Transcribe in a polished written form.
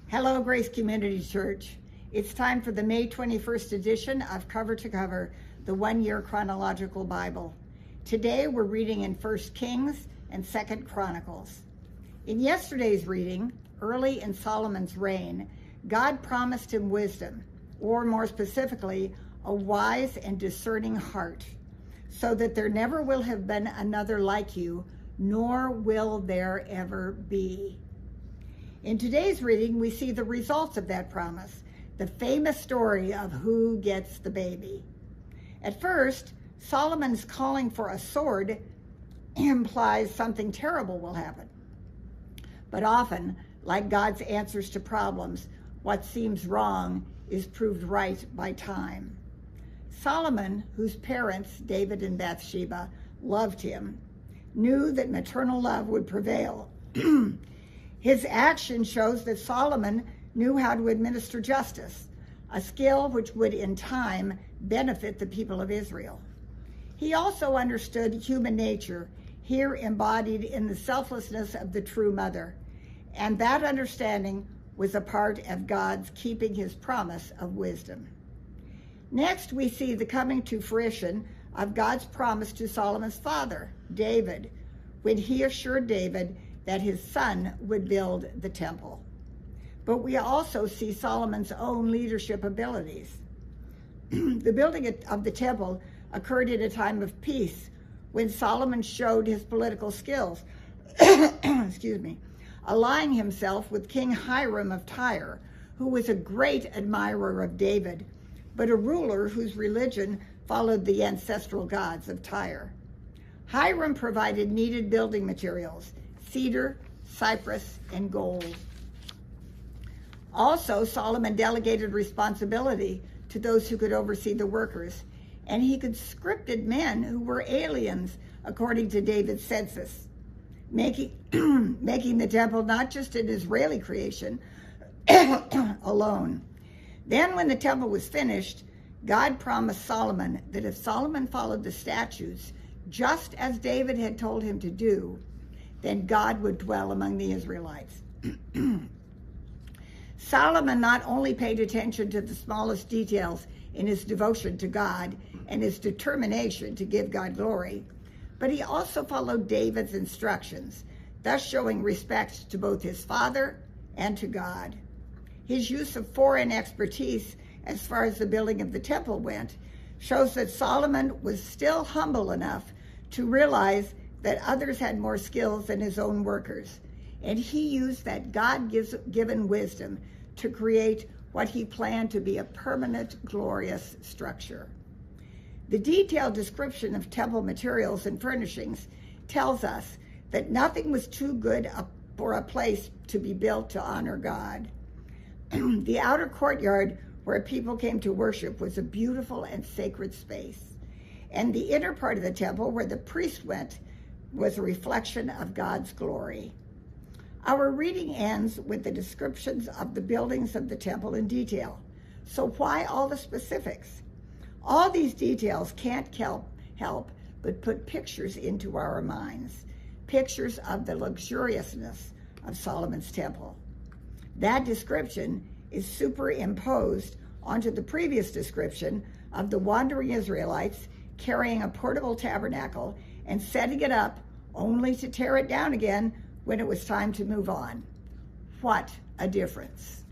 Hello, Grace Community Church. It's time for the May 21st edition of Cover to Cover, the one-year chronological Bible. Today we're reading in 1 Kings and 2 Chronicles. In yesterday's reading, early in Solomon's reign, God promised him wisdom, or more specifically, a wise and discerning heart, so that there never will have been another like you, nor will there ever be. In today's reading, we see the results of that promise, the famous story of who gets the baby. At first, Solomon's calling for a sword implies something terrible will happen. But often, like God's answers to problems, what seems wrong is proved right by time. Solomon, whose parents, David and Bathsheba, loved him, knew that maternal love would prevail. His action shows that Solomon knew how to administer justice, a skill which would in time benefit the people of Israel. He also understood human nature, here embodied in the selflessness of the true mother, and that understanding was a part of God's keeping his promise of wisdom. Next, we see the coming to fruition of God's promise to Solomon's father, David, when he assured David that his son would build the temple. But we also see Solomon's own leadership abilities. The building of the temple occurred at a time of peace when Solomon showed his political skills, allying himself with King Hiram of Tyre, who was a great admirer of David, but a ruler whose religion followed the ancestral gods of Tyre. Hiram provided needed building materials, cedar, cypress, and gold. Also, Solomon delegated responsibility to those who could oversee the workers, and he conscripted men who were aliens according to David's census, making the temple not just an Israeli creation alone. Then when the temple was finished, God promised Solomon that if Solomon followed the statutes, just as David had told him to do, then God would dwell among the Israelites. Solomon not only paid attention to the smallest details in his devotion to God and his determination to give God glory, but he also followed David's instructions, thus showing respect to both his father and to God. His use of foreign expertise as far as the building of the temple went shows that Solomon was still humble enough to realize that others had more skills than his own workers, and he used that God-given wisdom to create what he planned to be a permanent, glorious structure. The detailed description of temple materials and furnishings tells us that nothing was too good for a place to be built to honor God. The outer courtyard where people came to worship was a beautiful and sacred space, and the inner part of the temple where the priest went was a reflection of God's glory. Our reading ends with the descriptions of the buildings of the temple in detail. So why all the specifics? All these details can't help but put pictures into our minds, pictures of the luxuriousness of Solomon's temple. That description is superimposed onto the previous description of the wandering Israelites carrying a portable tabernacle and setting it up only to tear it down again when it was time to move on. What a difference.